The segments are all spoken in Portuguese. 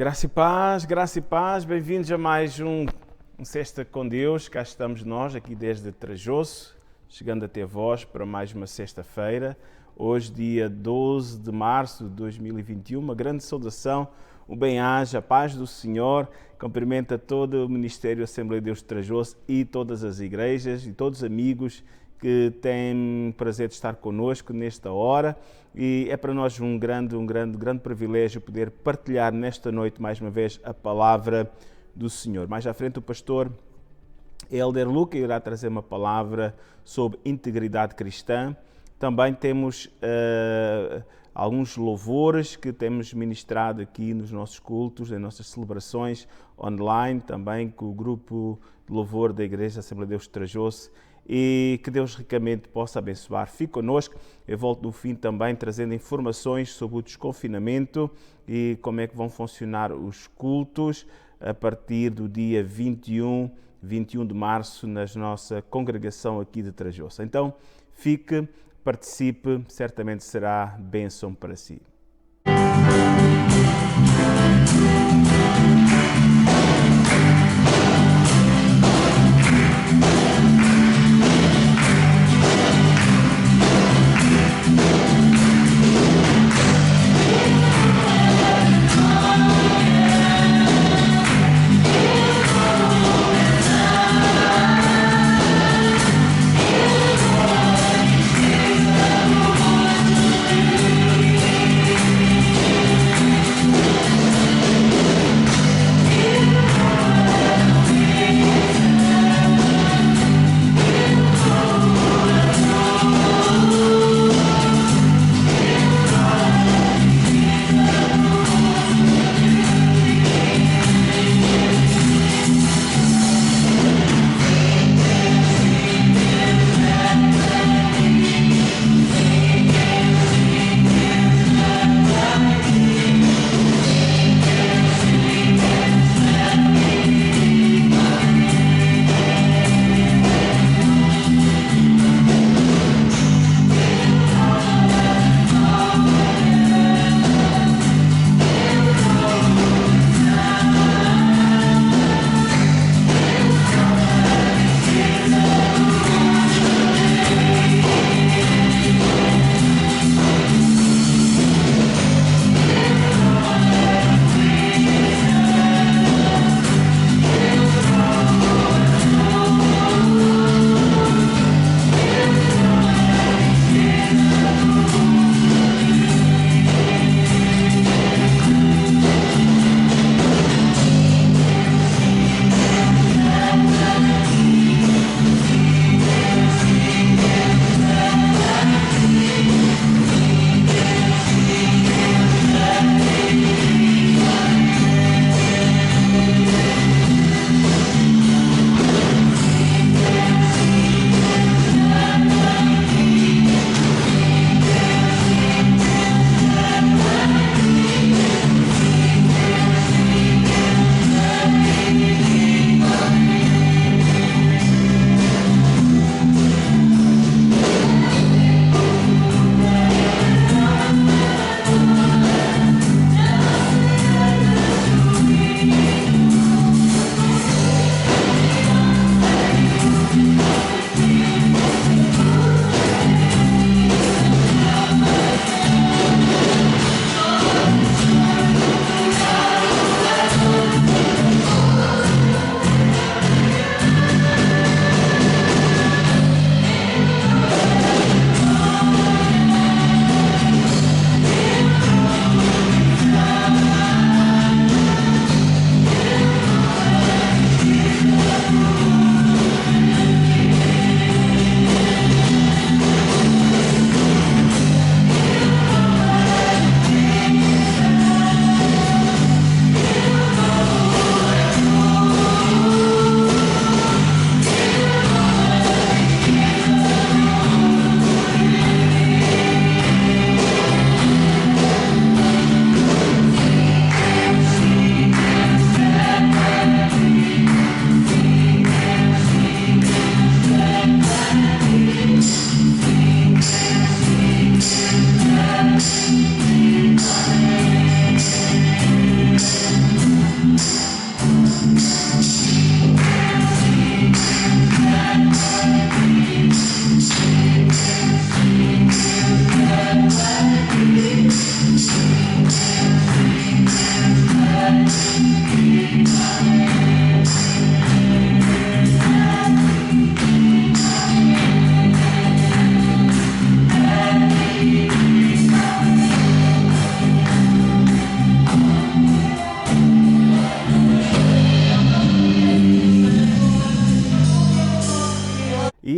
Graça e paz, bem-vindos a mais um Sexta com Deus. Cá estamos nós, aqui desde Trajoso, chegando até vós para mais uma sexta-feira. Hoje, dia 12 de março de 2021, uma grande saudação, o bem-aja, a paz do Senhor. Cumprimenta todo o Ministério Assembleia de Deus de Trajoso e todas as igrejas e todos os amigos que têm prazer de estar connosco nesta hora. E é para nós um grande privilégio poder partilhar nesta noite mais uma vez a palavra do Senhor. Mais à frente o pastor Elder Luca irá trazer uma palavra sobre integridade cristã. Também temos alguns louvores que temos ministrado aqui nos nossos cultos, nas nossas celebrações online, também com o grupo de louvor da Igreja Assembleia de Deus de Trajoso. E que Deus ricamente possa abençoar. Fique connosco. Eu volto no fim também trazendo informações sobre o desconfinamento e como é que vão funcionar os cultos a partir do dia 21 de março na nossa congregação aqui de Trajoso. Então, fique, participe, certamente será bênção para si.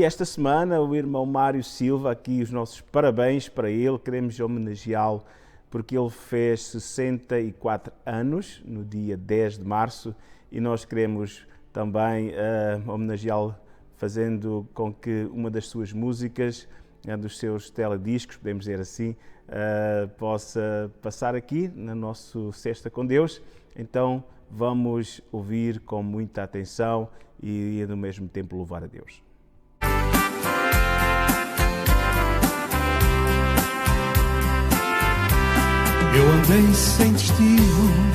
E esta semana o irmão Mário Silva, aqui os nossos parabéns para ele, queremos homenageá-lo porque ele fez 64 anos no dia 10 de março e nós queremos também homenageá-lo fazendo com que uma das suas músicas, dos seus telediscos, podemos dizer assim, possa passar aqui no nosso Sexta com Deus. Então vamos ouvir com muita atenção e no mesmo tempo louvar a Deus. Eu andei sem destino,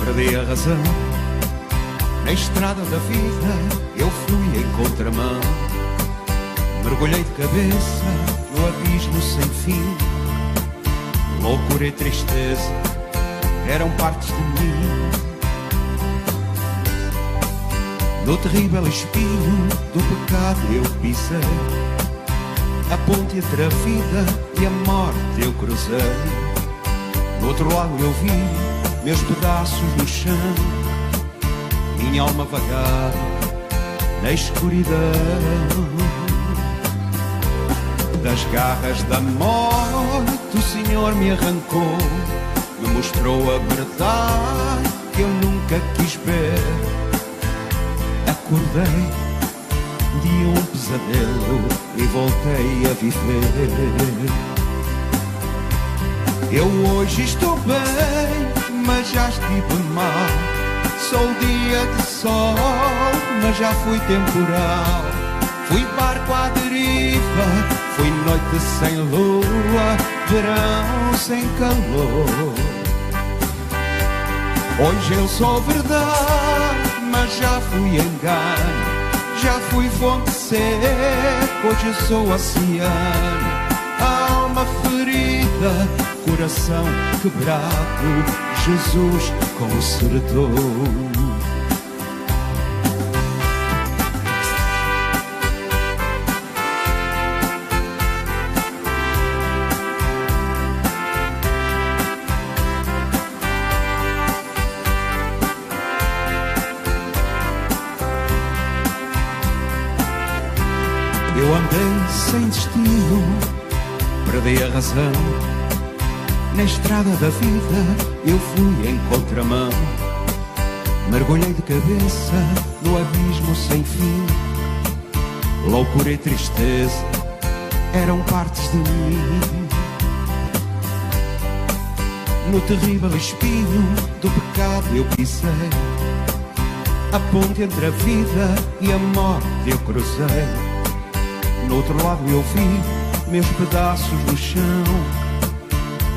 perdi a razão. Na estrada da vida eu fui em contramão. Mergulhei de cabeça no abismo sem fim. Loucura e tristeza eram partes de mim. No terrível espinho do pecado eu pisei. A ponte entre a vida e a morte eu cruzei. Do outro lado eu vi meus pedaços no chão. Minha alma vagava na escuridão. Das garras da morte o Senhor me arrancou. Me mostrou a verdade que eu nunca quis ver. Acordei de um pesadelo e voltei a viver. Eu hoje estou bem, mas já estive mal. Sou dia de sol, mas já fui temporal. Fui barco à deriva, fui noite sem lua, verão sem calor. Hoje eu sou verdade, mas já fui engano. Já fui fonte seca, hoje eu sou oceano. Alma ferida, coração quebrado, Jesus consertou. Eu andei sem destino, perdi a razão. Na estrada da vida eu fui em contramão. Mergulhei de cabeça no abismo sem fim. Loucura e tristeza eram partes de mim. No terrível espinho do pecado eu pisei. A ponte entre a vida e a morte eu cruzei. No outro lado eu vi meus pedaços no chão.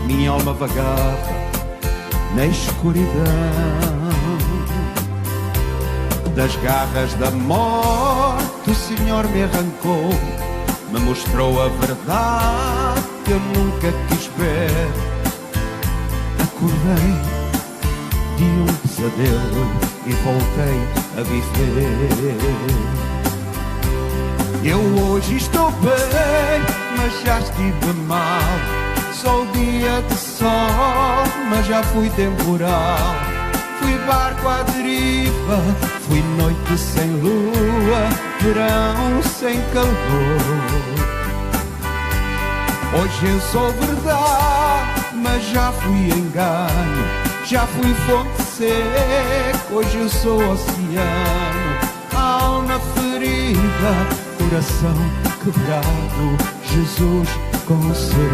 Minha alma vagava na escuridão. Das garras da morte o Senhor me arrancou. Me mostrou a verdade que eu nunca quis ver. Acordei de um pesadelo e voltei a viver. Eu hoje estou bem, mas já estive mal. Sou dia de sol, mas já fui temporal. Fui barco à deriva, fui noite sem lua, verão sem calor. Hoje eu sou verdade, mas já fui engano. Já fui fonte seca, hoje eu sou oceano. Alma ferida, coração quebrado, Jesus consertou.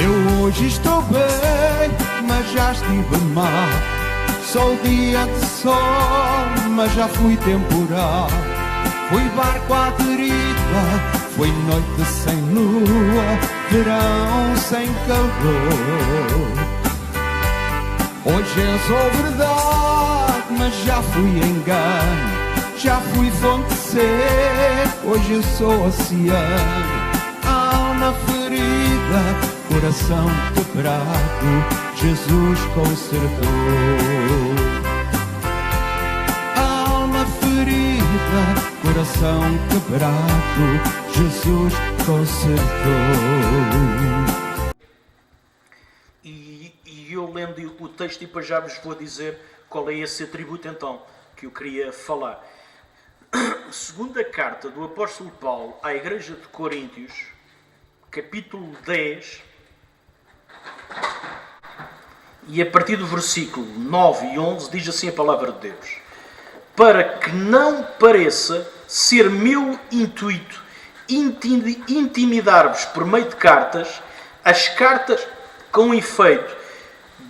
Eu hoje estou bem, mas já estive mal. Sou dia de sol, mas já fui temporal. Fui barco à deriva, fui noite sem lua, verão sem calor. Hoje eu sou verdade, mas já fui engano. Já fui fonte seca, hoje eu sou oceano. Alma ferida, coração quebrado, Jesus consertou. vida, coração quebrado, Jesus consertou. E eu lendo o texto e depois já vos vou dizer qual é esse atributo então que eu queria falar. Segunda carta do apóstolo Paulo à igreja de Coríntios, capítulo 10, e a partir do versículo 9 e 11 diz assim a palavra de Deus: para que não pareça ser meu intuito intimidar-vos por meio de cartas, as cartas com efeito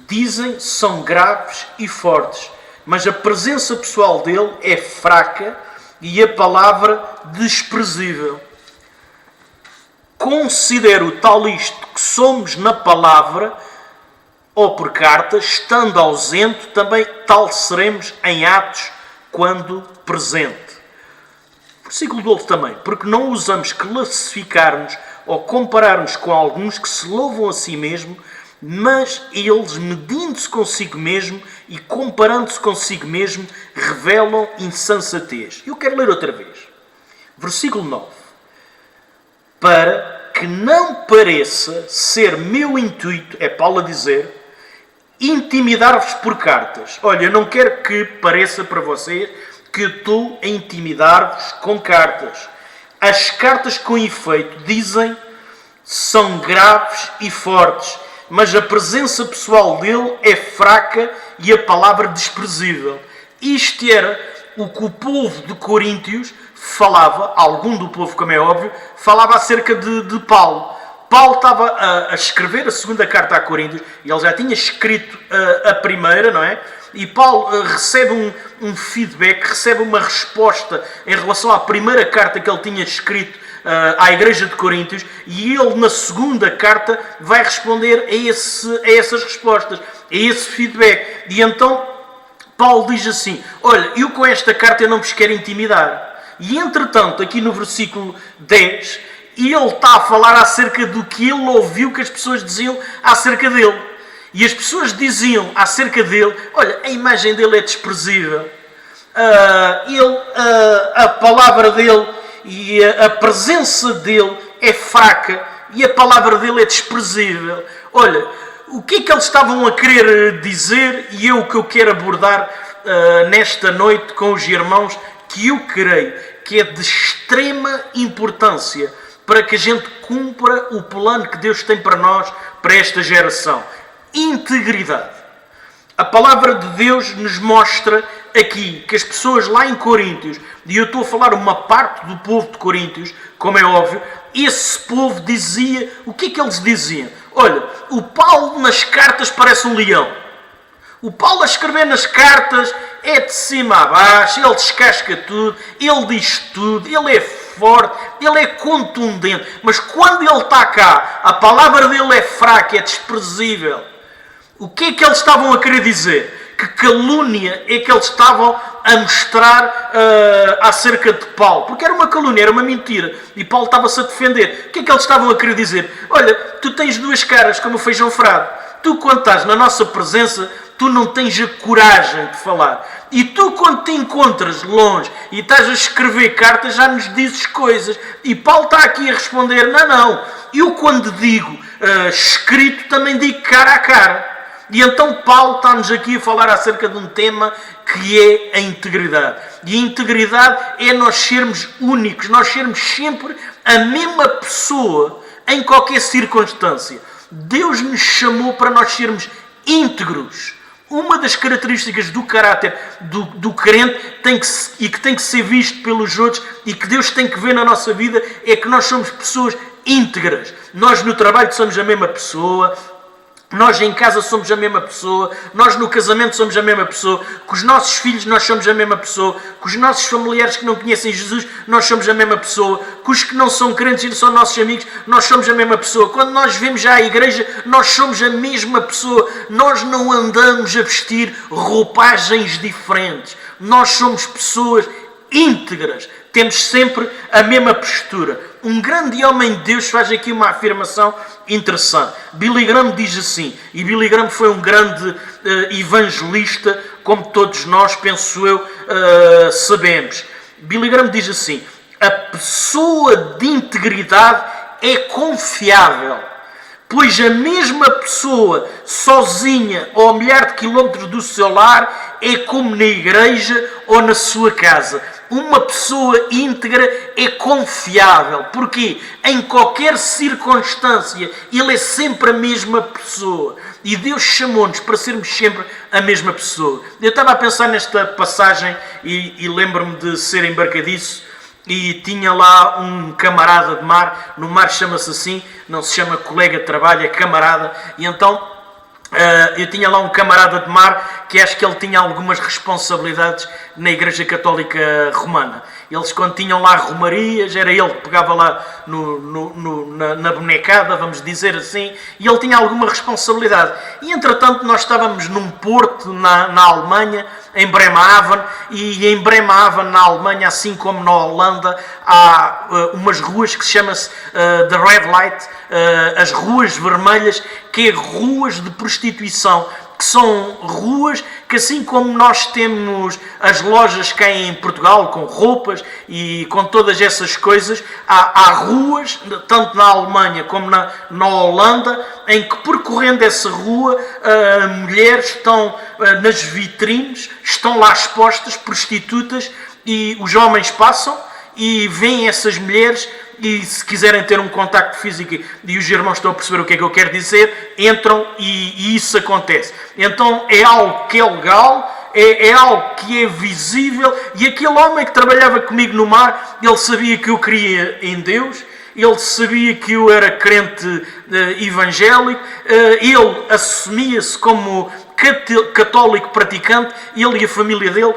dizem são graves e fortes, mas a presença pessoal dele é fraca e a palavra desprezível. Considero tal isto que somos na palavra ou por cartas, estando ausente, também tal seremos em atos quando presente. Versículo 12 também. Porque não ousamos classificar-nos ou comparar-nos com alguns que se louvam a si mesmo, mas eles, medindo-se consigo mesmo e comparando-se consigo mesmo, revelam insensatez. Eu quero ler outra vez. Versículo 9. Para que não pareça ser meu intuito, é Paulo a dizer, intimidar-vos por cartas. Olha, eu não quero que pareça para vocês que eu estou a intimidar-vos com cartas. As cartas com efeito dizem são graves e fortes, mas a presença pessoal dele é fraca e a palavra desprezível. Isto era o que o povo de Coríntios falava, algum do povo, como é óbvio, falava acerca de Paulo. Paulo estava a escrever a segunda carta a Coríntios, e ele já tinha escrito a primeira, não é? E Paulo recebe um feedback, recebe uma resposta em relação à primeira carta que ele tinha escrito à igreja de Coríntios, e ele na segunda carta vai responder a essas respostas, a esse feedback. E então Paulo diz assim: olha, eu com esta carta eu não vos quero intimidar. E entretanto, aqui no versículo 10, ele está a falar acerca do que ele ouviu que as pessoas diziam acerca dele. E as pessoas diziam acerca dele: olha, a imagem dele é desprezível, a palavra dele e a presença dele é fraca e a palavra dele é desprezível. Olha, o que é que eles estavam a querer dizer? E o que eu quero abordar nesta noite com os irmãos, que eu creio que é de extrema importância para que a gente cumpra o plano que Deus tem para nós, para esta geração. Integridade. A palavra de Deus nos mostra aqui que as pessoas lá em Coríntios, e eu estou a falar uma parte do povo de Coríntios, como é óbvio, esse povo dizia, o que é que eles diziam? Olha, o Paulo nas cartas parece um leão. O Paulo a escrever nas cartas é de cima a baixo, ele descasca tudo, ele diz tudo, ele é forte, ele é contundente, mas quando ele está cá, a palavra dele é fraca, é desprezível. O que é que eles estavam a querer dizer? Que calúnia é que eles estavam a mostrar acerca de Paulo? Porque era uma calúnia, era uma mentira, e Paulo estava-se a defender. O que é que eles estavam a querer dizer? Olha, tu tens duas caras como o feijão frado. Tu, quando estás na nossa presença, tu não tens a coragem de falar. E tu, quando te encontras longe e estás a escrever cartas, já nos dizes coisas. E Paulo está aqui a responder: não. Eu, quando digo escrito, também digo cara a cara. E então Paulo está-nos aqui a falar acerca de um tema que é a integridade. E a integridade é nós sermos únicos, nós sermos sempre a mesma pessoa em qualquer circunstância. Deus nos chamou para nós sermos íntegros. Uma das características do caráter do crente que tem que ser visto pelos outros e que Deus tem que ver na nossa vida é que nós somos pessoas íntegras. Nós no trabalho somos a mesma pessoa, nós em casa somos a mesma pessoa, nós no casamento somos a mesma pessoa, com os nossos filhos nós somos a mesma pessoa, com os nossos familiares que não conhecem Jesus nós somos a mesma pessoa, com os que não são crentes e são nossos amigos nós somos a mesma pessoa. Quando nós vemos já a igreja nós somos a mesma pessoa, nós não andamos a vestir roupagens diferentes, nós somos pessoas íntegras, temos sempre a mesma postura. Um grande homem de Deus faz aqui uma afirmação interessante. Billy Graham diz assim, e Billy Graham foi um grande evangelista, como todos nós, penso eu, sabemos. Billy Graham diz assim: a pessoa de integridade é confiável, pois a mesma pessoa sozinha ou a milhar de quilómetros do seu lar é como na igreja ou na sua casa. Uma pessoa íntegra é confiável. Porquê? Em qualquer circunstância, ele é sempre a mesma pessoa. E Deus chamou-nos para sermos sempre a mesma pessoa. Eu estava a pensar nesta passagem e lembro-me de ser embarcadiço e tinha lá um camarada de mar. No mar chama-se assim, não se chama colega de trabalho, é camarada. E então eu tinha lá um camarada de mar que acho que ele tinha algumas responsabilidades na Igreja Católica Romana. Eles, quando tinham lá romarias, era ele que pegava lá na bonecada, vamos dizer assim, e ele tinha alguma responsabilidade. E, entretanto, nós estávamos num porto na Alemanha, em Bremerhaven, e em Bremerhaven, na Alemanha, assim como na Holanda, há umas ruas que se chama-se The Red Light, as ruas vermelhas, que é ruas de prostituição, que são ruas que, assim como nós temos as lojas cá em Portugal, com roupas e com todas essas coisas, há ruas, tanto na Alemanha como na Holanda, em que, percorrendo essa rua, mulheres estão nas vitrines, estão lá expostas, prostitutas, e os homens passam e veem essas mulheres. E se quiserem ter um contacto físico, e os irmãos estão a perceber o que é que eu quero dizer, entram e isso acontece. Então é algo que é legal, é algo que é visível, e aquele homem que trabalhava comigo no mar, ele sabia que eu cria em Deus, ele sabia que eu era crente evangélico, ele assumia-se como católico praticante, ele e a família dele,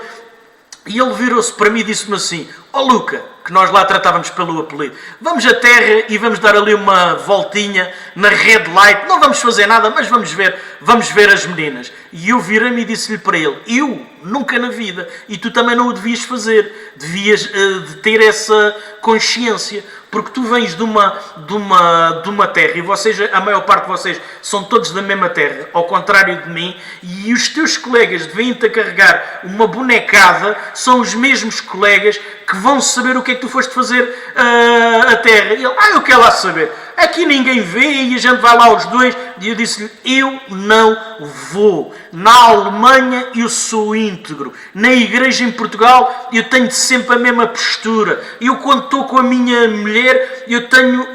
e ele virou-se para mim e disse-me assim: ó Luca, que nós lá tratávamos pelo apelido, vamos à terra e vamos dar ali uma voltinha na Red Light, não vamos fazer nada, mas vamos ver as meninas. E eu virei-me e disse-lhe para ele: eu nunca na vida, e tu também não o devias fazer, devias de ter essa consciência, porque tu vens de uma terra, e vocês, a maior parte de vocês são todos da mesma terra, ao contrário de mim, e os teus colegas vêm-te a carregar uma bonecada, são os mesmos colegas que vão saber o que é que tu foste fazer à terra. E ele: eu quero lá saber, aqui ninguém vê, e a gente vai lá os dois. E eu disse-lhe: eu não vou. Na Alemanha eu sou íntegro, na igreja em Portugal eu tenho sempre a mesma postura. Eu, quando estou com a minha mulher, eu tenho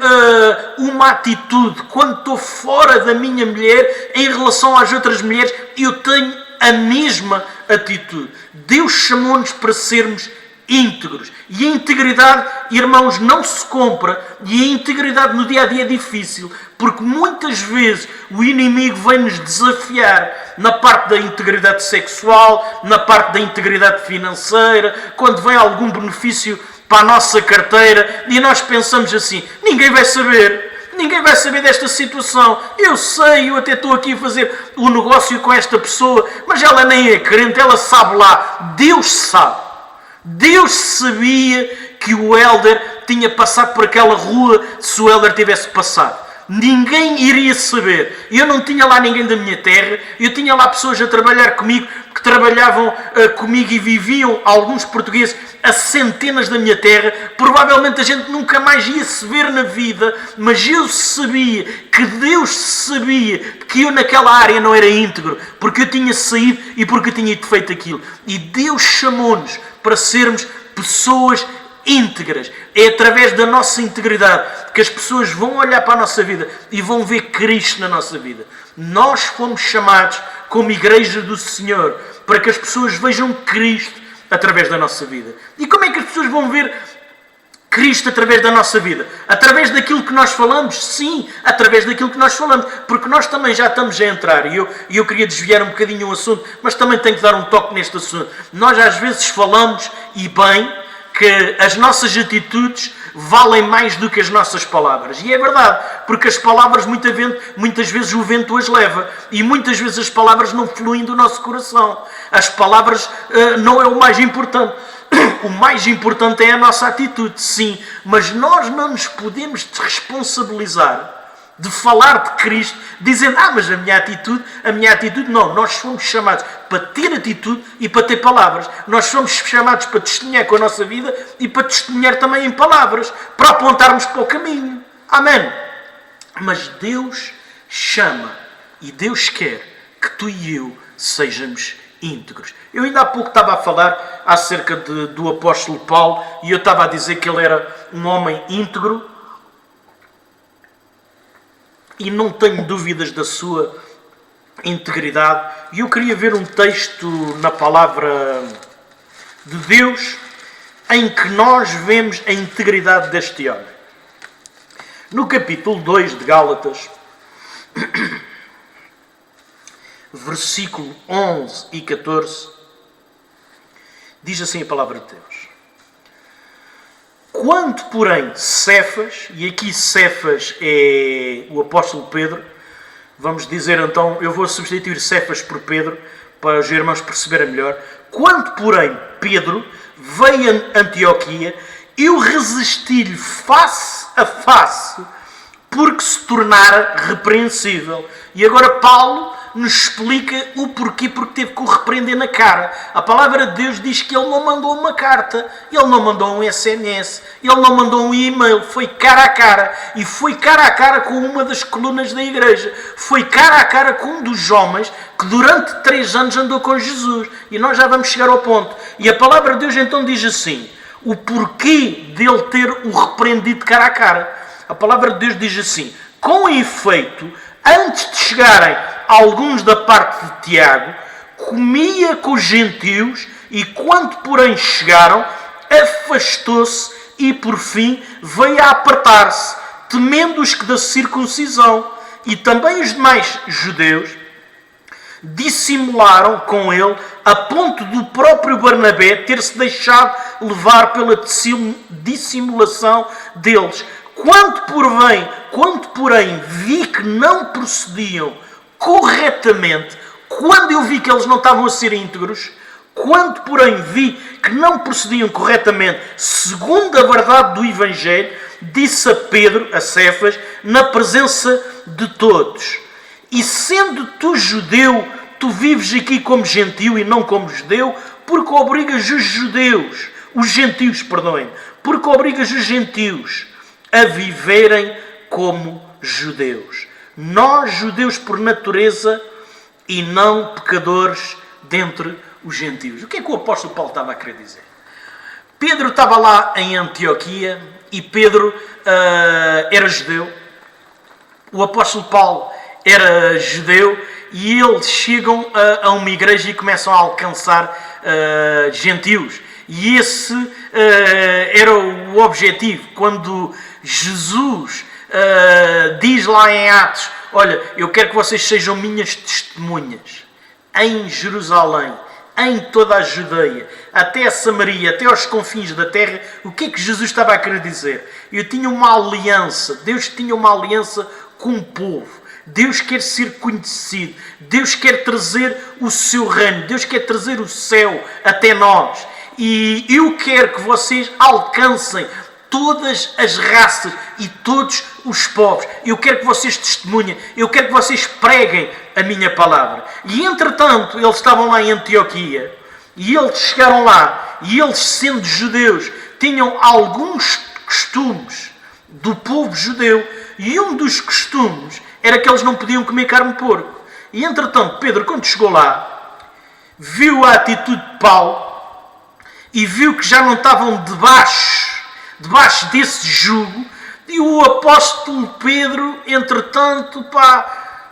uma atitude. Quando estou fora da minha mulher, em relação às outras mulheres, eu tenho a mesma atitude. Deus chamou-nos para sermos íntegros. E a integridade, irmãos, não se compra. E a integridade no dia-a-dia é difícil, porque muitas vezes o inimigo vem-nos desafiar na parte da integridade sexual, na parte da integridade financeira, quando vem algum benefício para a nossa carteira, e nós pensamos assim: ninguém vai saber desta situação. Eu sei, eu até estou aqui a fazer o negócio com esta pessoa, mas ela nem é crente, ela sabe lá. Deus sabe. Deus sabia que o Helder tinha passado por aquela rua se o Helder tivesse passado. Ninguém iria saber. Eu não tinha lá ninguém da minha terra, eu tinha lá pessoas a trabalhar comigo, que trabalhavam comigo e viviam, alguns portugueses, a centenas da minha terra. Provavelmente a gente nunca mais ia se ver na vida, mas eu sabia que Deus sabia que eu naquela área não era íntegro, porque eu tinha saído e porque eu tinha feito aquilo. E Deus chamou-nos para sermos pessoas íntegras. É através da nossa integridade que as pessoas vão olhar para a nossa vida e vão ver Cristo na nossa vida. Nós fomos chamados como Igreja do Senhor para que as pessoas vejam Cristo através da nossa vida. E como é que as pessoas vão ver Cristo através da nossa vida? Através daquilo que nós falamos? Sim, através daquilo que nós falamos, porque nós também já estamos a entrar, e eu queria desviar um bocadinho o assunto, mas também tenho que dar um toque neste assunto. Nós às vezes falamos, e bem, que as nossas atitudes valem mais do que as nossas palavras. E é verdade, porque as palavras muitas vezes o vento as leva, e muitas vezes as palavras não fluem do nosso coração. As palavras não é o mais importante. O mais importante é a nossa atitude, sim, mas nós não nos podemos responsabilizar de falar de Cristo, dizendo, mas a minha atitude não. Nós somos chamados para ter atitude e para ter palavras. Nós somos chamados para testemunhar com a nossa vida e para testemunhar também em palavras, para apontarmos para o caminho. Amém. Mas Deus chama e Deus quer que tu e eu sejamos íntegros. Eu ainda há pouco estava a falar acerca do apóstolo Paulo e eu estava a dizer que ele era um homem íntegro e não tenho dúvidas da sua integridade. E eu queria ver um texto na palavra de Deus em que nós vemos a integridade deste homem. No capítulo 2 de Gálatas, versículo 11 e 14, diz assim a palavra de Deus. Quanto, porém, Cefas, e aqui Cefas é o apóstolo Pedro, vamos dizer então, eu vou substituir Cefas por Pedro, para os irmãos perceberem melhor. Quanto, porém, Pedro veio a Antioquia, eu resisti-lhe face a face, porque se tornara repreensível. E agora Paulo nos explica o porquê, porque teve que o repreender na cara. A palavra de Deus diz que ele não mandou uma carta, ele não mandou um SMS, ele não mandou um e-mail, foi cara a cara. E foi cara a cara com uma das colunas da igreja. Foi cara a cara com um dos homens que durante 3 anos andou com Jesus. E nós já vamos chegar ao ponto. E a palavra de Deus então diz assim, o porquê dele ter o repreendido cara a cara. A palavra de Deus diz assim, com efeito, antes de chegarem alguns da parte de Tiago, comia com os gentios e quando porém chegaram, afastou-se e por fim veio a apartar-se, temendo os que da circuncisão. E também os demais judeus dissimularam com ele, a ponto do próprio Barnabé ter-se deixado levar pela dissimulação deles. Quando porém vi que não procediam corretamente, quando eu vi que eles não estavam a ser íntegros, quando porém vi que não procediam corretamente segundo a verdade do Evangelho, disse a Pedro, a Cefas, na presença de todos, e sendo tu judeu, tu vives aqui como gentio e não como judeu, porque obrigas os gentios, porque obrigas os gentios a viverem como judeus. Nós, judeus por natureza, e não pecadores dentre os gentios. O que é que o apóstolo Paulo estava a querer dizer? Pedro estava lá em Antioquia, e Pedro era judeu. O apóstolo Paulo era judeu, e eles chegam a uma igreja e começam a alcançar gentios. E esse era o objetivo. Quando Jesus diz lá em Atos, olha, eu quero que vocês sejam minhas testemunhas em Jerusalém, em toda a Judeia, até a Samaria, até aos confins da terra. O que é que Jesus estava a querer dizer? Eu tinha uma aliança, Deus tinha uma aliança com o povo. Deus quer ser conhecido, Deus quer trazer o seu reino, Deus quer trazer o céu até nós. E eu quero que vocês alcancem todas as raças e todos os povos. Eu quero que vocês testemunhem, eu quero que vocês preguem a minha palavra. E entretanto, eles estavam lá em Antioquia, e eles chegaram lá, e eles, sendo judeus, tinham alguns costumes do povo judeu, e um dos costumes era que eles não podiam comer carne de porco. E entretanto, Pedro, quando chegou lá, viu a atitude de Paulo, e viu que já não estavam debaixo desse jugo, e o apóstolo Pedro, entretanto,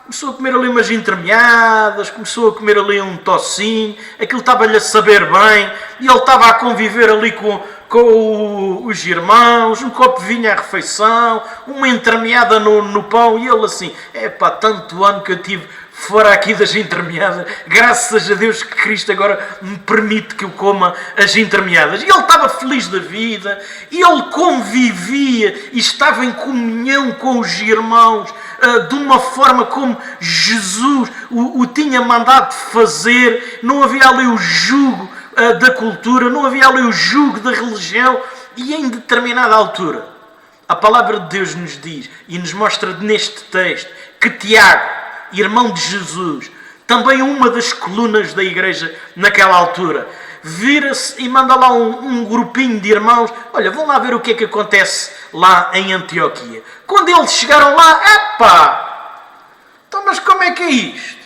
começou a comer ali umas entremeadas, começou a comer ali um tocinho, aquilo estava-lhe a saber bem, e ele estava a conviver ali com os irmãos, um copo de vinho à refeição, uma entremeada no pão, e ele assim, tanto ano que eu tive fora aqui das entremeadas, graças a Deus que Cristo agora me permite que eu coma as entremeadas. E ele estava feliz da vida, e ele convivia e estava em comunhão com os irmãos, de uma forma como Jesus o tinha mandado fazer. Não havia ali o jugo da cultura, não havia ali o jugo da religião. E em determinada altura, A palavra de Deus nos diz e nos mostra neste texto que Tiago, irmão de Jesus, também uma das colunas da igreja naquela altura, vira-se e manda lá um grupinho de irmãos. Olha, vão lá ver o que é que acontece lá em Antioquia. Quando eles chegaram lá, epá! Então, mas como é que é isto?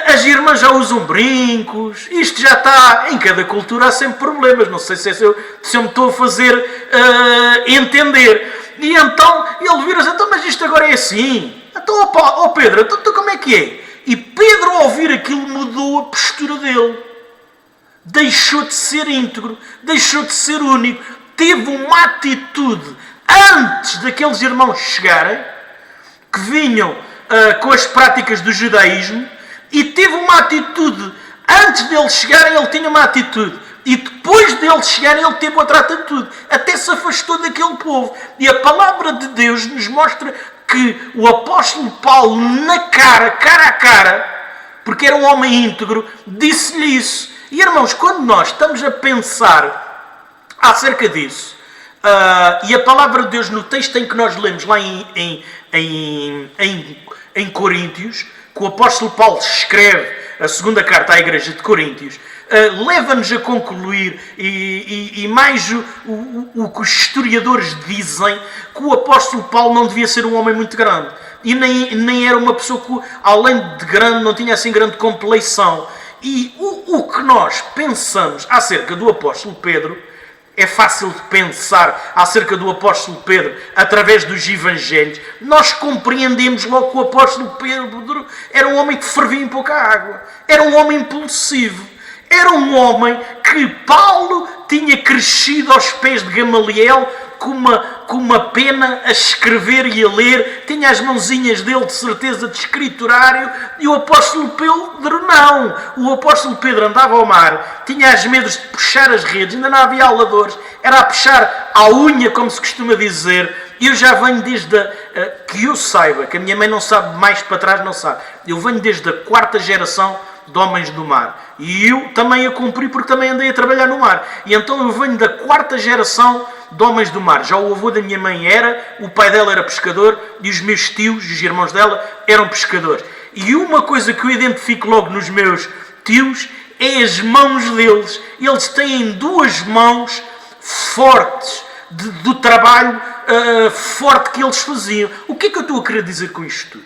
As irmãs já usam brincos, isto já está... Em cada cultura há sempre problemas, não sei se eu me estou a fazer entender. E então ele vira-se, então, mas isto agora é assim? Então, ó Pedro, então como é que é? E Pedro, ao ouvir aquilo, mudou a postura dele. Deixou de ser íntegro, deixou de ser único. Teve uma atitude antes daqueles irmãos chegarem, que vinham com as práticas do judaísmo, e teve uma atitude, antes deles chegarem ele tinha uma atitude, e depois deles chegarem ele teve outra atitude, até se afastou daquele povo. E a palavra de Deus nos mostra que o apóstolo Paulo, na cara a cara, porque era um homem íntegro, disse-lhe isso. E irmãos, quando nós estamos a pensar acerca disso, e a palavra de Deus no texto em que nós lemos lá em Coríntios, que o apóstolo Paulo escreve a segunda carta à igreja de Coríntios, leva-nos a concluir, e mais o que os historiadores dizem, que o apóstolo Paulo não devia ser um homem muito grande. E nem era uma pessoa que, além de grande, não tinha assim grande compleição. E o que nós pensamos acerca do apóstolo Pedro, é fácil de pensar acerca do apóstolo Pedro através dos evangelhos. Nós compreendemos logo que o apóstolo Pedro era um homem que fervia em pouca água. Era um homem impulsivo. Era um homem que Paulo tinha crescido aos pés de Gamaliel com uma pena a escrever e a ler. Tinha as mãozinhas dele de certeza de escriturário. E o apóstolo Pedro não. O apóstolo Pedro andava ao mar, tinha as medos de puxar as redes, ainda não havia aladores, era a puxar à unha, como se costuma dizer. Eu já venho desde que eu saiba, que a minha mãe não sabe, mais para trás não sabe, eu venho desde a 4ª geração de homens do mar. E eu também a cumpri porque também andei a trabalhar no mar. E então eu venho da 4ª geração de homens do mar. Já o avô da minha mãe era, o pai dela era pescador e os meus tios, os irmãos dela, eram pescadores. E uma coisa que eu identifico logo nos meus tios é as mãos deles. Eles têm 2 mãos fortes do trabalho forte que eles faziam. O que é que eu estou a querer dizer com isto tudo?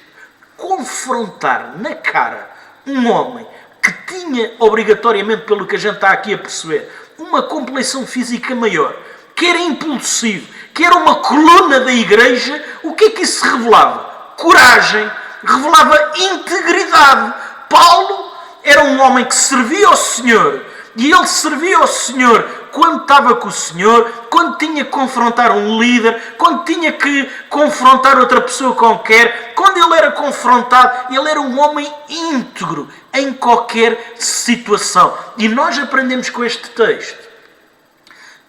Confrontar na cara um homem que tinha, obrigatoriamente, pelo que a gente está aqui a perceber, uma compleição física maior, que era impulsivo, que era uma coluna da igreja, o que é que isso revelava? Coragem, revelava integridade. Paulo era um homem que servia ao Senhor, e ele servia ao Senhor quando estava com o Senhor, quando tinha que confrontar um líder, quando tinha que confrontar outra pessoa qualquer, quando ele era confrontado, ele era um homem íntegro em qualquer situação. E nós aprendemos com este texto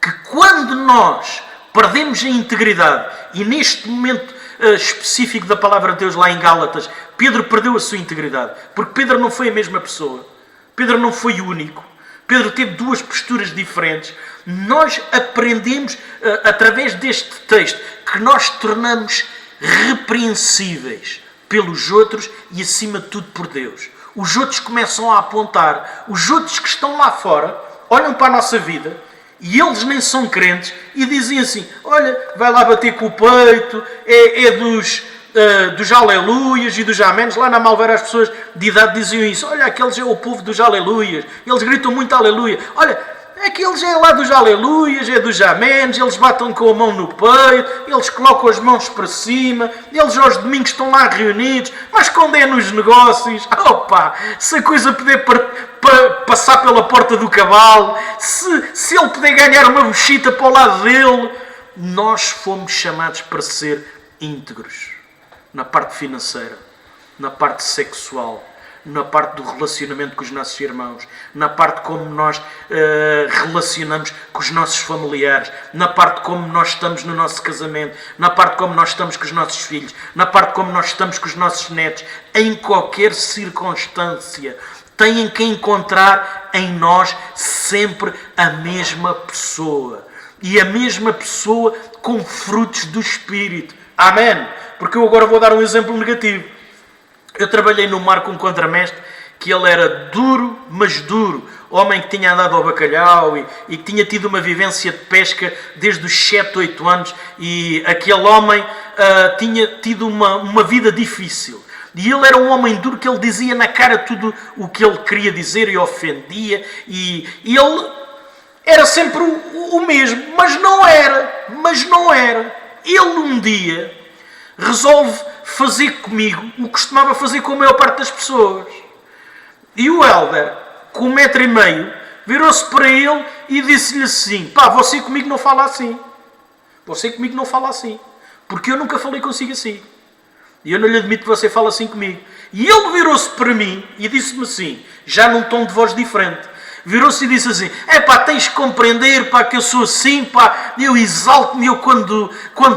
que quando nós perdemos a integridade, e neste momento específico da palavra de Deus lá em Gálatas, Pedro perdeu a sua integridade, porque Pedro não foi a mesma pessoa, Pedro não foi único, Pedro teve 2 posturas diferentes. Nós aprendemos, através deste texto, que nós tornamos repreensíveis pelos outros e, acima de tudo, por Deus. Os outros começam a apontar. Os outros que estão lá fora olham para a nossa vida e eles nem são crentes e dizem assim, olha, vai lá bater com o peito, é dos aleluias e dos améns. Lá na Malveira as pessoas de idade diziam isso. Olha, aqueles é o povo dos aleluias. Eles gritam muito aleluia. Olha, aqueles é lá dos aleluias, é dos améns. Eles batem com a mão no peito. Eles colocam as mãos para cima. Eles aos domingos estão lá reunidos. Mas quando é nos negócios, opa, se a coisa puder passar pela porta do cavalo, se ele puder ganhar uma bochita para o lado dele, nós fomos chamados para ser íntegros. Na parte financeira, na parte sexual, na parte do relacionamento com os nossos irmãos, na parte como nós relacionamos com os nossos familiares, na parte como nós estamos no nosso casamento, na parte como nós estamos com os nossos filhos, na parte como nós estamos com os nossos netos. Em qualquer circunstância, têm que encontrar em nós sempre a mesma pessoa. e a mesma pessoa com frutos do Espírito. Amém? Porque eu agora vou dar um exemplo negativo. Eu trabalhei no mar com um contramestre que ele era duro, mas duro. Homem que tinha andado ao bacalhau e que tinha tido uma vivência de pesca desde os 7, 8 anos. E aquele homem tinha tido uma vida difícil. E ele era um homem duro que ele dizia na cara tudo o que ele queria dizer e ofendia. E ele era sempre o mesmo, mas não era. Ele um dia resolve fazer comigo o que costumava fazer com a maior parte das pessoas. E o Helder, com 1,5 m, virou-se para ele e disse-lhe assim: pá, você comigo não fala assim. Porque eu nunca falei consigo assim. E eu não lhe admito que você fale assim comigo. E ele virou-se para mim e disse-me assim, já num tom de voz diferente. Virou-se e disse assim: tens que compreender, que eu sou assim, eu exalto-me, eu quando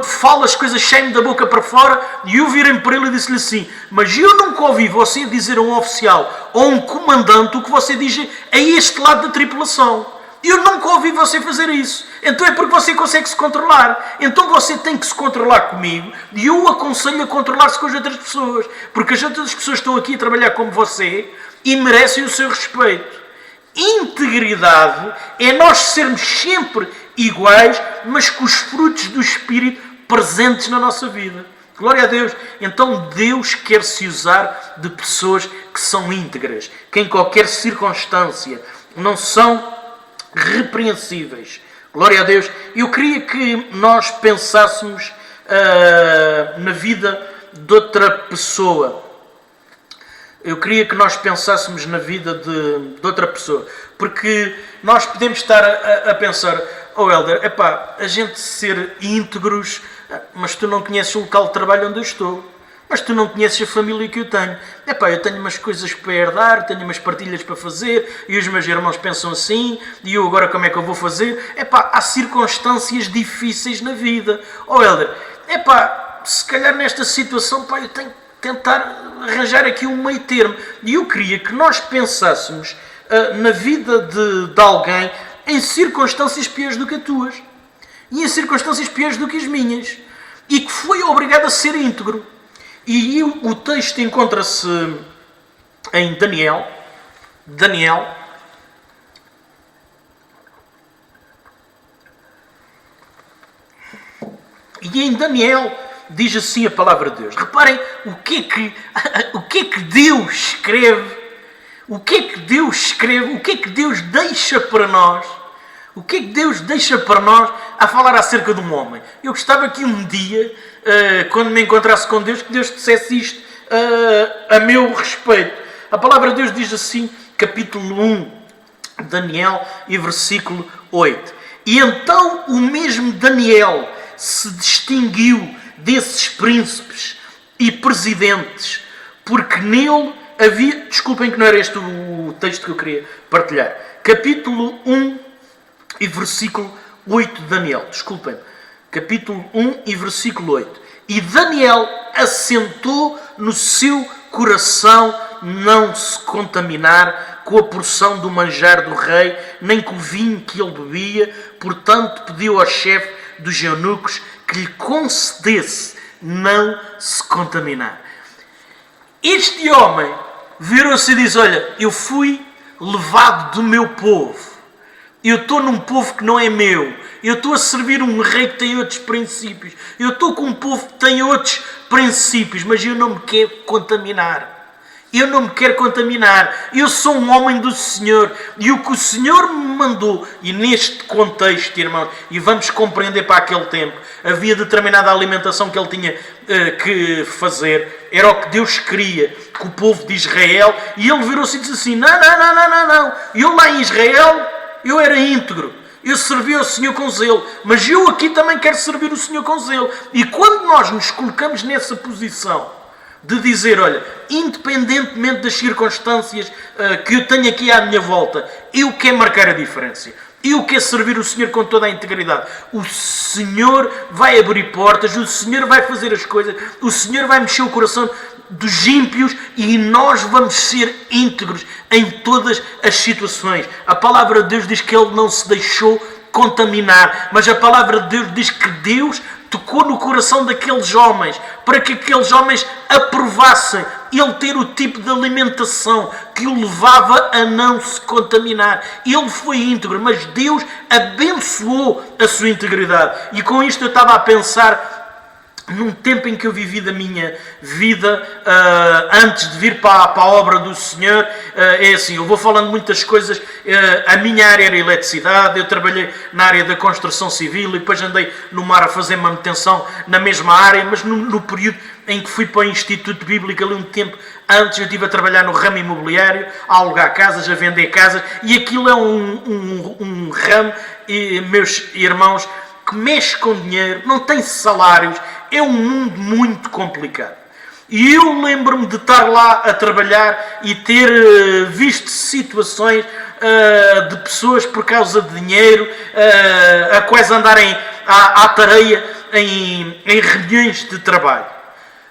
falo as coisas saem da boca para fora. E eu virei para ele e disse-lhe assim: mas eu nunca ouvi você dizer a um oficial ou a um comandante o que você diz a este lado da tripulação. Eu nunca ouvi você fazer isso. Então é porque você consegue se controlar. Então você tem que se controlar comigo. E eu o aconselho a controlar-se com as outras pessoas. Porque as outras pessoas estão aqui a trabalhar como você e merecem o seu respeito. Integridade é nós sermos sempre iguais, mas com os frutos do Espírito presentes na nossa vida. Glória a Deus. Então Deus quer se usar de pessoas que são íntegras, que em qualquer circunstância não são repreensíveis. Glória a Deus. Eu queria que nós pensássemos na vida de outra pessoa. Porque nós podemos estar a pensar: Helder, a gente ser íntegros, mas tu não conheces o local de trabalho onde eu estou. Mas tu não conheces a família que eu tenho. Eu tenho umas coisas para herdar, tenho umas partilhas para fazer, e os meus irmãos pensam assim, e eu agora como é que eu vou fazer? Há circunstâncias difíceis na vida. Helder, se calhar nesta situação, eu tenho que tentar arranjar aqui um meio termo. E eu queria que nós pensássemos na vida de alguém em circunstâncias piores do que as tuas. E em circunstâncias piores do que as minhas. E que foi obrigado a ser íntegro. E o texto encontra-se em Daniel. E em Daniel diz assim a palavra de Deus. Reparem o que é que Deus escreve. O que é que Deus deixa para nós. O que é que Deus deixa para nós a falar acerca de um homem? Eu gostava que um dia, quando me encontrasse com Deus, que Deus dissesse isto a meu respeito. A palavra de Deus diz assim, capítulo 1, Daniel, e versículo 8. E então o mesmo Daniel se distinguiu desses príncipes e presidentes, porque nele havia... Desculpem que não era este o texto que eu queria partilhar. Capítulo 1 e versículo 8 de Daniel. Desculpem. Capítulo 1 e versículo 8. E Daniel assentou no seu coração não se contaminar com a porção do manjar do rei, nem com o vinho que ele bebia. Portanto, pediu ao chefe dos eunucos que lhe concedesse não se contaminar. Este homem virou-se e disse: olha, eu fui levado do meu povo. Eu estou num povo que não é meu. Eu estou a servir um rei que tem outros princípios. Eu estou com um povo que tem outros princípios, mas eu não me quero contaminar. Eu sou um homem do Senhor. E o que o Senhor me mandou, e neste contexto, irmãos, e vamos compreender para aquele tempo, havia determinada alimentação que ele tinha que fazer. Era o que Deus queria, que o povo de Israel, e ele virou-se e disse assim: não. Eu lá em Israel, eu era íntegro. Eu servi ao Senhor com zelo. Mas eu aqui também quero servir o Senhor com zelo. E quando nós nos colocamos nessa posição de dizer: olha, independentemente das circunstâncias que eu tenho aqui à minha volta, eu quero marcar a diferença. Eu quero servir o Senhor com toda a integridade. O Senhor vai abrir portas, o Senhor vai fazer as coisas, o Senhor vai mexer o coração dos ímpios e nós vamos ser íntegros em todas as situações. A palavra de Deus diz que Ele não se deixou contaminar, mas a palavra de Deus diz que Deus tocou no coração daqueles homens, para que aqueles homens aprovassem ele ter o tipo de alimentação que o levava a não se contaminar. Ele foi íntegro, mas Deus abençoou a sua integridade. E com isto eu estava a pensar num tempo em que eu vivi da minha vida, antes de vir para a obra do Senhor. É assim, eu vou falando muitas coisas. A minha área era eletricidade, eu trabalhei na área da construção civil e depois andei no mar a fazer manutenção na mesma área, mas no período em que fui para o Instituto Bíblico, ali um tempo antes, eu estive a trabalhar no ramo imobiliário, a alugar casas, a vender casas, e aquilo é um ramo, meus irmãos, que mexe com dinheiro, não tem salários, é um mundo muito complicado. E eu lembro-me de estar lá a trabalhar e ter visto situações de pessoas por causa de dinheiro, a quase andarem à tareia em reuniões de trabalho.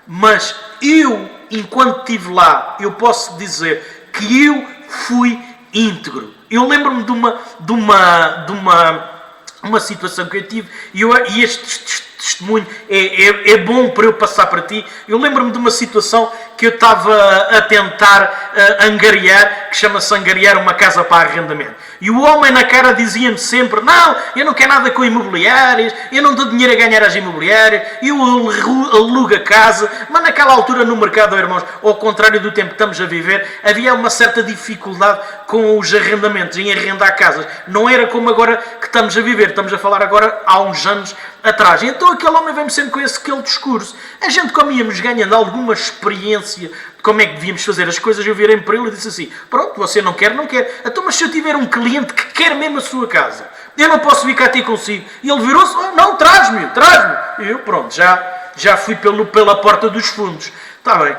Mas eu, enquanto estive lá, eu posso dizer que eu fui íntegro. Eu lembro-me de uma situação que eu tive, e este testemunho é bom para eu passar para ti. Eu lembro-me de uma situação que eu estava a tentar angariar, que chama-se angariar uma casa para arrendamento. E o homem na cara dizia-me sempre: não, eu não quero nada com imobiliárias, eu não dou dinheiro a ganhar às imobiliárias, eu alugo a casa. Mas naquela altura no mercado, irmãos, ao contrário do tempo que estamos a viver, havia uma certa dificuldade com os arrendamentos, em arrendar casas. Não era como agora que estamos a viver, estamos a falar agora há uns anos atrás. Então aquele homem vem-me sempre com aquele discurso. A gente, como íamos ganhando alguma experiência de como é que devíamos fazer as coisas, eu virei para ele e disse assim: pronto, você não quer, não quer. Então, mas se eu tiver um cliente que quer mesmo a sua casa, eu não posso vir cá ter consigo. E ele virou-se: oh, não, traz-me. E eu, pronto, já fui pela porta dos fundos. Está bem.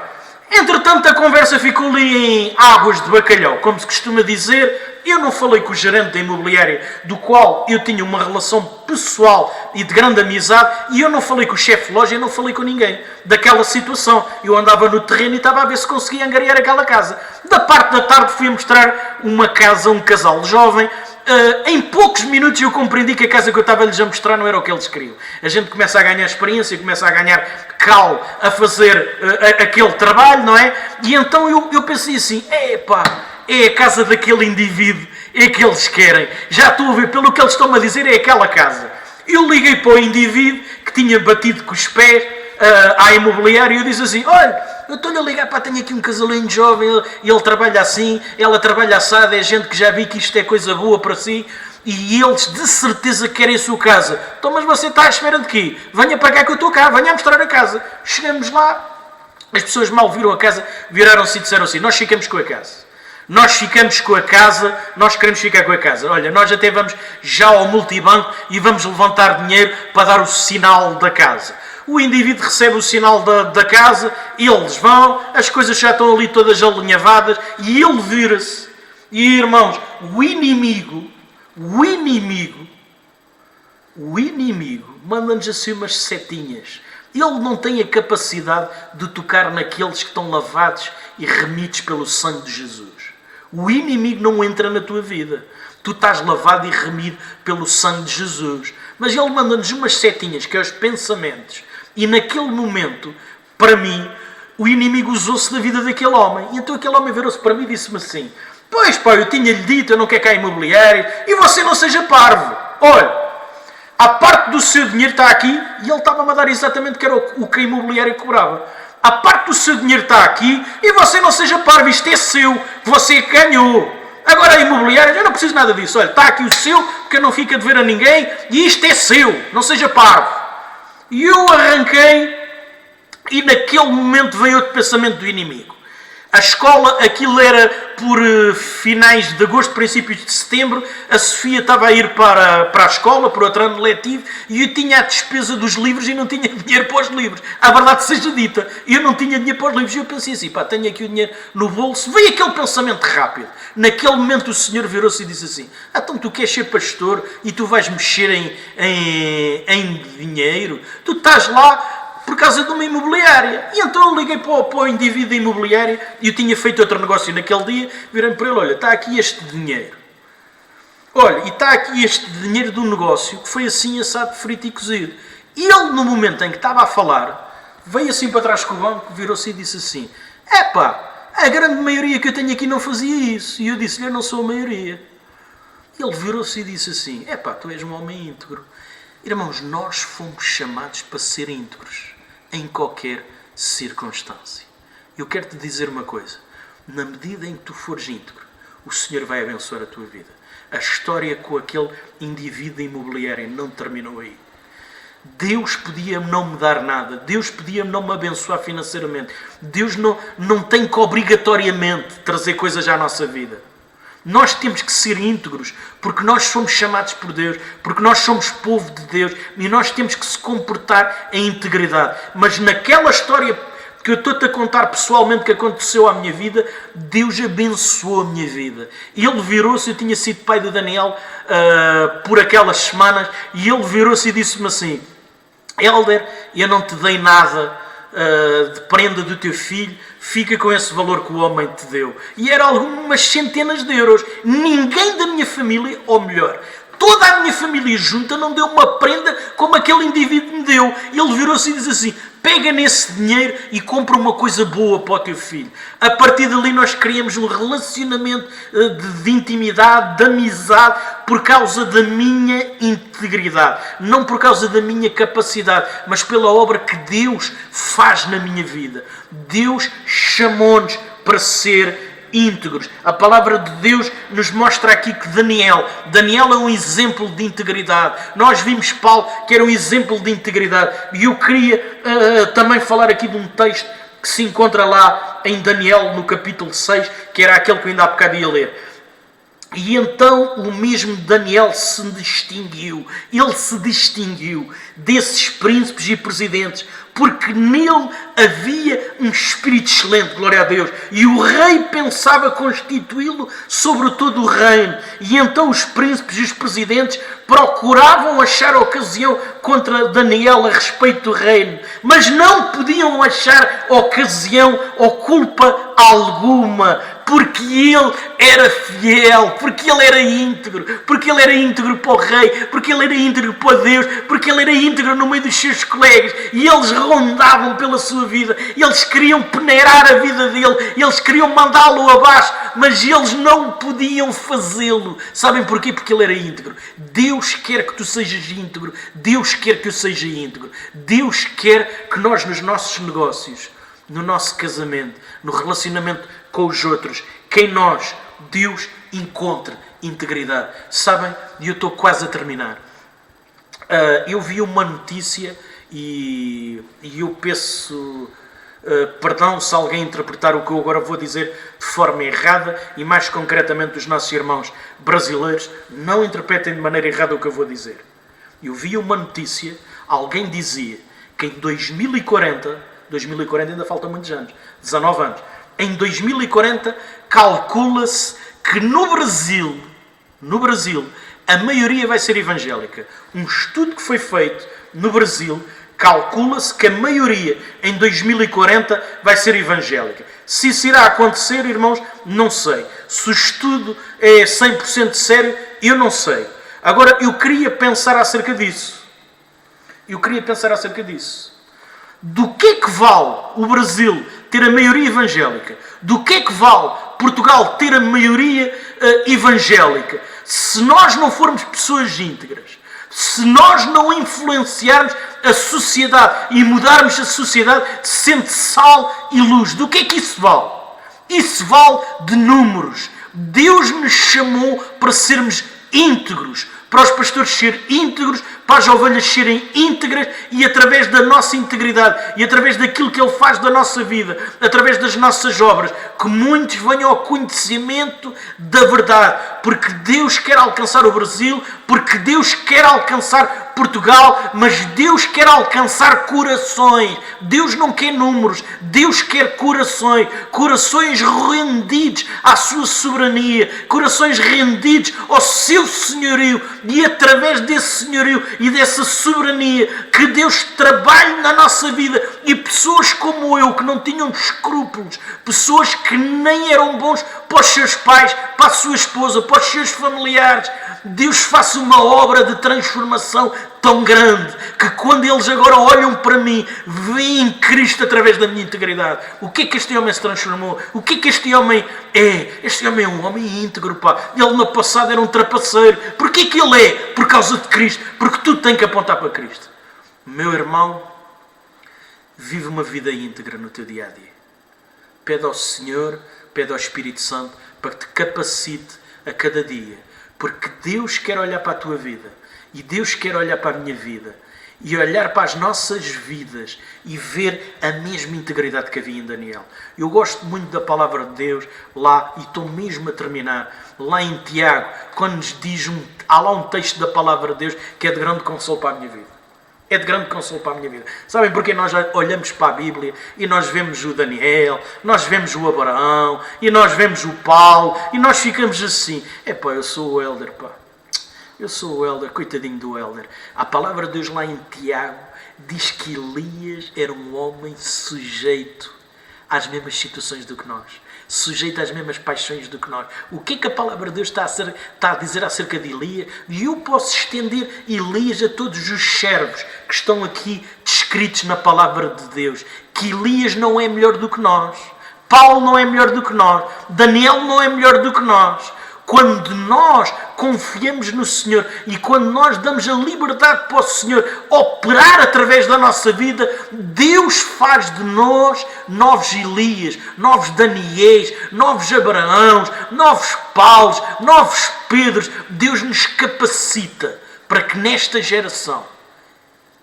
Entretanto, a conversa ficou ali em águas de bacalhau, como se costuma dizer. Eu não falei com o gerente da imobiliária, do qual eu tinha uma relação pessoal e de grande amizade, e eu não falei com o chefe de loja, eu não falei com ninguém daquela situação. Eu andava no terreno e estava a ver se conseguia angariar aquela casa. Da parte da tarde fui a mostrar uma casa a um casal jovem. Em poucos minutos eu compreendi que a casa que eu estava-lhes a mostrar não era o que eles queriam. A gente começa a ganhar experiência, começa a ganhar cal a fazer aquele trabalho, não é? E então eu pensei assim: é a casa daquele indivíduo, é que eles querem. Já estou a ver, pelo que eles estão a dizer, é aquela casa. Eu liguei para o indivíduo que tinha batido com os pés à imobiliária e eu disse assim: olha, eu estou-lhe a ligar, tenho aqui um casalinho jovem, ele trabalha assim, ela trabalha assada, é gente que já vi que isto é coisa boa para si, e eles de certeza querem a sua casa. Então, mas você está à espera de quê? Venha para cá que eu estou cá, venha a mostrar a casa. Chegamos lá, as pessoas mal viram a casa, viraram-se e disseram assim: nós ficamos com a casa. Nós ficamos com a casa, nós queremos ficar com a casa. Olha, nós até vamos já ao multibanco e vamos levantar dinheiro para dar o sinal da casa. O indivíduo recebe o sinal da casa, eles vão, as coisas já estão ali todas alinhavadas e ele vira-se. E, irmãos, o inimigo manda-nos assim umas setinhas. Ele não tem a capacidade de tocar naqueles que estão lavados e remidos pelo sangue de Jesus. O inimigo não entra na tua vida. Tu estás lavado e remido pelo sangue de Jesus. Mas ele manda-nos umas setinhas, que é os pensamentos. E naquele momento, para mim, o inimigo usou-se da vida daquele homem. E então aquele homem virou-se para mim e disse-me assim: pois pá, eu tinha-lhe dito, eu não quero cá imobiliário, e você não seja parvo. Olha, a parte do seu dinheiro está aqui, e ele estava-me a dar exatamente que era o que a imobiliária cobrava. A parte do seu dinheiro está aqui, e você não seja parvo, isto é seu, você ganhou. Agora a imobiliária, eu não preciso nada disso. Olha, está aqui o seu, porque não fica a dever a ninguém, e isto é seu, não seja parvo. E eu arranquei, e naquele momento veio outro pensamento do inimigo. A escola, aquilo era por finais de agosto, princípios de setembro, a Sofia estava a ir para a escola, para outro ano letivo, e eu tinha a despesa dos livros e não tinha dinheiro para os livros. A verdade seja dita, eu não tinha dinheiro para os livros. E eu pensei assim: tenho aqui o dinheiro no bolso. Veio aquele pensamento rápido. Naquele momento o Senhor virou-se e disse assim: então tu queres ser pastor e tu vais mexer em dinheiro? Tu estás lá por causa de uma imobiliária. E então eu liguei para o indivíduo da imobiliária, e eu tinha feito outro negócio naquele dia, virei para ele: olha, está aqui este dinheiro. olha, e está aqui este dinheiro do negócio que foi assim assado, frito e cozido. E ele, no momento em que estava a falar, veio assim para trás com o banco, virou-se e disse assim: epá, a grande maioria que eu tenho aqui não fazia isso. E eu disse-lhe: eu não sou a maioria. Ele virou-se e disse assim: epá, tu és um homem íntegro. Irmãos, nós fomos chamados para ser íntegros em qualquer circunstância. Eu quero te dizer uma coisa: na medida em que tu fores íntegro, o Senhor vai abençoar a tua vida. A história com aquele indivíduo imobiliário não terminou aí. Deus podia não me dar nada. Deus podia não me abençoar financeiramente. Deus não tem que obrigatoriamente trazer coisas à nossa vida. Nós temos que ser íntegros, porque nós somos chamados por Deus, porque nós somos povo de Deus, e nós temos que se comportar em integridade. Mas naquela história que eu estou-te a contar pessoalmente que aconteceu à minha vida, Deus abençoou a minha vida. E ele virou-se, eu tinha sido pai de Daniel por aquelas semanas, e ele virou-se e disse-me assim: Helder, eu não te dei nada de prenda do teu filho, fica com esse valor que o homem te deu. E era algumas centenas de euros. Ninguém da minha família, ou melhor, toda a minha família junta não deu uma prenda como aquele indivíduo me deu. E ele virou-se e disse assim: pega nesse dinheiro e compra uma coisa boa para o teu filho. A partir dali nós criamos um relacionamento de intimidade, de amizade, por causa da minha integridade. Não por causa da minha capacidade, mas pela obra que Deus faz na minha vida. Deus chamou-nos para ser íntegros. A palavra de Deus nos mostra aqui que Daniel é um exemplo de integridade. Nós vimos Paulo, que era um exemplo de integridade. E eu queria também falar aqui de um texto que se encontra lá em Daniel, no capítulo 6, que era aquele que eu ainda há bocado ia ler. E então o mesmo Daniel se distinguiu. Ele se distinguiu desses príncipes e presidentes, porque nele havia um espírito excelente, glória a Deus. E o rei pensava constituí-lo sobre todo o reino. E então os príncipes e os presidentes procuravam achar ocasião contra Daniel a respeito do reino, mas não podiam achar ocasião ou culpa alguma, porque ele era fiel, porque ele era íntegro, porque ele era íntegro para o rei, porque ele era íntegro para Deus, porque ele era íntegro no meio dos seus colegas, e eles rondavam pela sua vida, eles queriam peneirar a vida dele, eles queriam mandá-lo abaixo, mas eles não podiam fazê-lo. Sabem porquê? Porque ele era íntegro. Deus quer que tu sejas íntegro, Deus quer que eu seja íntegro, Deus quer que nós nos nossos negócios, no nosso casamento, no relacionamento com os outros, que em nós Deus encontre integridade. Sabem? E eu estou quase a terminar. Eu vi uma notícia e eu peço perdão se alguém interpretar o que eu agora vou dizer de forma errada, e mais concretamente os nossos irmãos brasileiros não interpretem de maneira errada o que eu vou dizer. Eu vi uma notícia, alguém dizia que em 2040 ainda faltam muitos anos, 19 anos, em 2040 calcula-se que no Brasil, a maioria vai ser evangélica. Um estudo que foi feito no Brasil, calcula-se que a maioria em 2040 vai ser evangélica. Se isso irá acontecer, irmãos, não sei. Se o estudo é 100% sério, eu não sei. Agora, eu queria pensar acerca disso. Do que é que vale o Brasil ter a maioria evangélica? Do que é que vale Portugal ter a maioria evangélica? Se nós não formos pessoas íntegras, se nós não influenciarmos a sociedade e mudarmos a sociedade sendo sal e luz, do que é que isso vale? Isso vale de números. Deus nos chamou para sermos íntegros, para os pastores serem íntegros, para as ovelhas serem íntegras, e através da nossa integridade e através daquilo que Ele faz da nossa vida, através das nossas obras, que muitos venham ao conhecimento da verdade, porque Deus quer alcançar o Brasil, porque Deus quer alcançar Portugal, mas Deus quer alcançar corações. Deus não quer números, Deus quer corações, corações rendidos à sua soberania, corações rendidos ao seu senhorio, e através desse senhorio e dessa soberania que Deus trabalhe na nossa vida, e pessoas como eu que não tinham escrúpulos, pessoas que nem eram bons para os seus pais, para a sua esposa, para os seus familiares, Deus faça uma obra de transformação tão grande que quando eles agora olham para mim, veem Cristo através da minha integridade. O que é que este homem se transformou? O que é que este homem é? Este homem é um homem íntegro, pá. Ele no passado era um trapaceiro. Porquê que ele é? Por causa de Cristo. Porque tudo tem que apontar para Cristo. Meu irmão, vive uma vida íntegra no teu dia-a-dia. Pede ao Senhor, pede ao Espírito Santo para que te capacite a cada dia. Porque Deus quer olhar para a tua vida. E Deus quer olhar para a minha vida. E olhar para as nossas vidas e ver a mesma integridade que havia em Daniel. Eu gosto muito da palavra de Deus lá, e estou mesmo a terminar, lá em Tiago, quando nos diz, há lá um texto da palavra de Deus que é de grande consolo para a minha vida. É de grande consolo para a minha vida. Sabem porque nós olhamos para a Bíblia e nós vemos o Daniel, nós vemos o Abraão, e nós vemos o Paulo, e nós ficamos assim, epá, eu sou o Helder, pá. Eu sou o Helder, coitadinho do Helder. A palavra de Deus lá em Tiago diz que Elias era um homem sujeito às mesmas situações do que nós. Sujeito às mesmas paixões do que nós. O que é que a palavra de Deus está a dizer acerca de Elias? E eu posso estender Elias a todos os servos que estão aqui descritos na palavra de Deus. Que Elias não é melhor do que nós. Paulo não é melhor do que nós. Daniel não é melhor do que nós. Quando nós confiamos no Senhor e quando nós damos a liberdade para o Senhor operar através da nossa vida, Deus faz de nós novos Elias, novos Daniéis, novos Abraãos, novos Paulos, novos Pedros. Deus nos capacita para que nesta geração,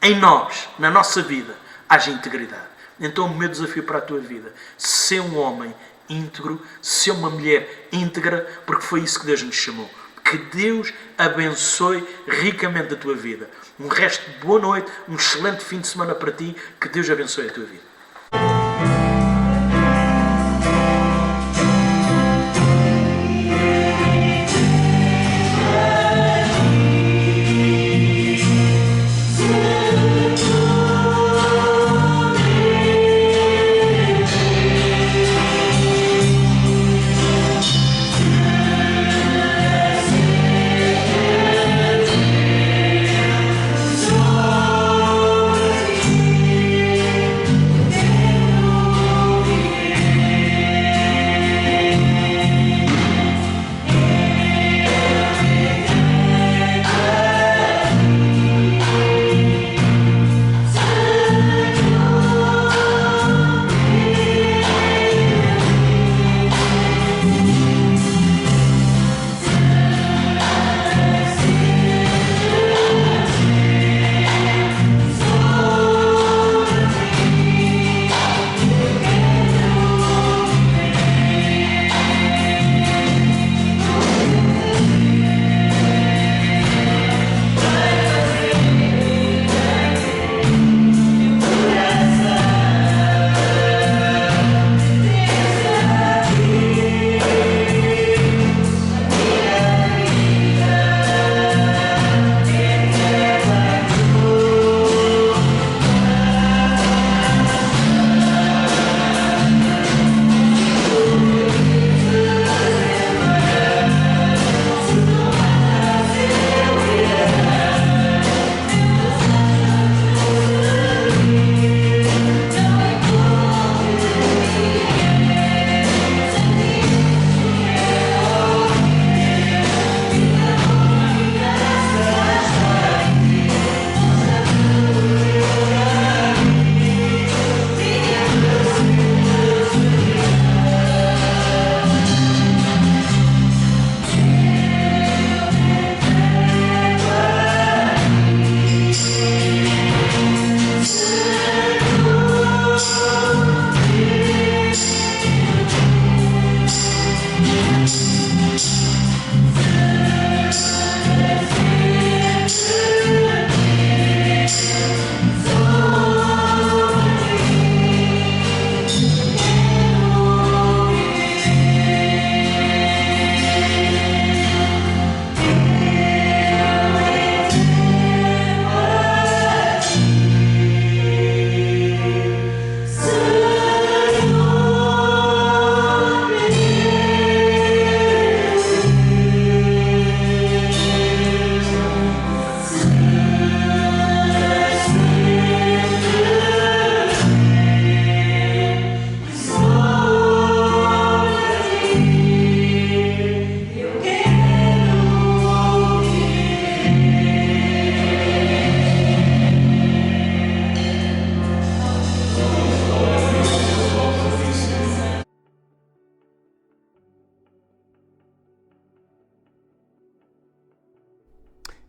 em nós, na nossa vida, haja integridade. Então o meu desafio para a tua vida, ser um homem íntegro, ser uma mulher íntegra, porque foi isso que Deus nos chamou. Que Deus abençoe ricamente a tua vida. Um resto de boa noite, um excelente fim de semana para ti. Que Deus abençoe a tua vida.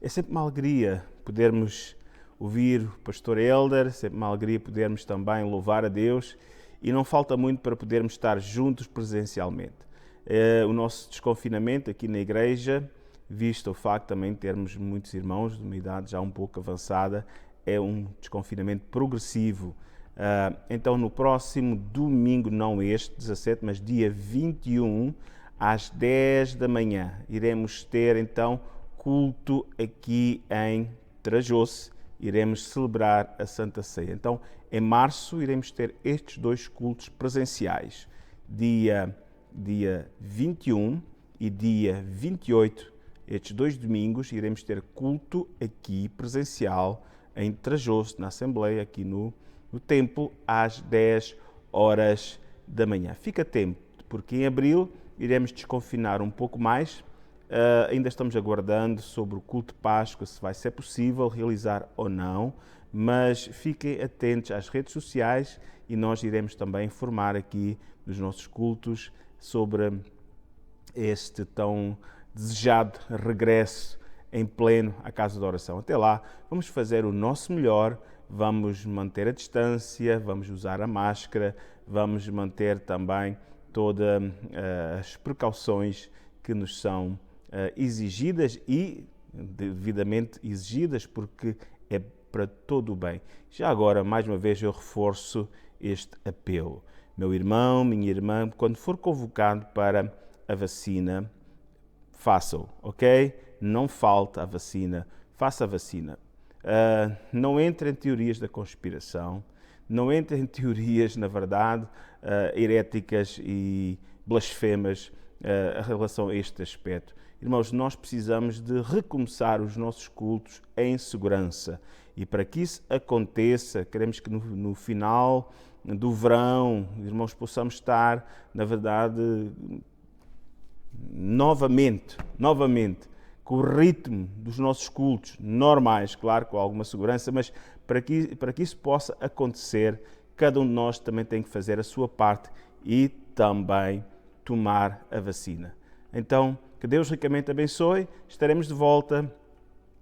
É sempre uma alegria podermos ouvir o pastor Helder, sempre uma alegria podermos também louvar a Deus e não falta muito para podermos estar juntos presencialmente. O nosso desconfinamento aqui na igreja, visto o facto também de termos muitos irmãos de uma idade já um pouco avançada, é um desconfinamento progressivo. Então no próximo domingo, não este, 17, mas dia 21, às 10 da manhã, iremos ter então culto aqui em Trajós, iremos celebrar a Santa Ceia. Então, em março, iremos ter estes 2 cultos presenciais, dia 21 e dia 28, estes 2 domingos, iremos ter culto aqui presencial em Trajós, na Assembleia, aqui no templo, às 10 horas da manhã. Fica atento, porque em abril iremos desconfinar um pouco mais. Ainda estamos aguardando sobre o culto de Páscoa, se vai ser possível realizar ou não, mas fiquem atentos às redes sociais e nós iremos também informar aqui dos nossos cultos sobre este tão desejado regresso em pleno à casa de oração. Até lá, vamos fazer o nosso melhor, vamos manter a distância, vamos usar a máscara, vamos manter também todas as precauções que nos são exigidas e devidamente exigidas, porque é para todo o bem. Já agora, mais uma vez, eu reforço este apelo. Meu irmão, minha irmã, quando for convocado para a vacina, faça-o, ok? Não falte à vacina, faça a vacina. Não entre em teorias da conspiração, não entre em teorias, na verdade, heréticas e blasfemas em relação a este aspecto. Irmãos, nós precisamos de recomeçar os nossos cultos em segurança. E para que isso aconteça, queremos que no final do verão, irmãos, possamos estar, na verdade, novamente, com o ritmo dos nossos cultos normais, claro, com alguma segurança, mas para que isso possa acontecer, cada um de nós também tem que fazer a sua parte e também tomar a vacina. Então, que Deus ricamente abençoe. Estaremos de volta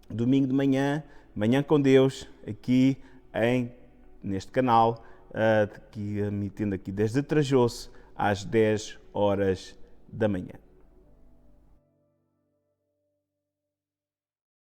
domingo de manhã, Manhã com Deus, aqui neste canal, emitindo aqui desde Trajós às 10 horas da manhã.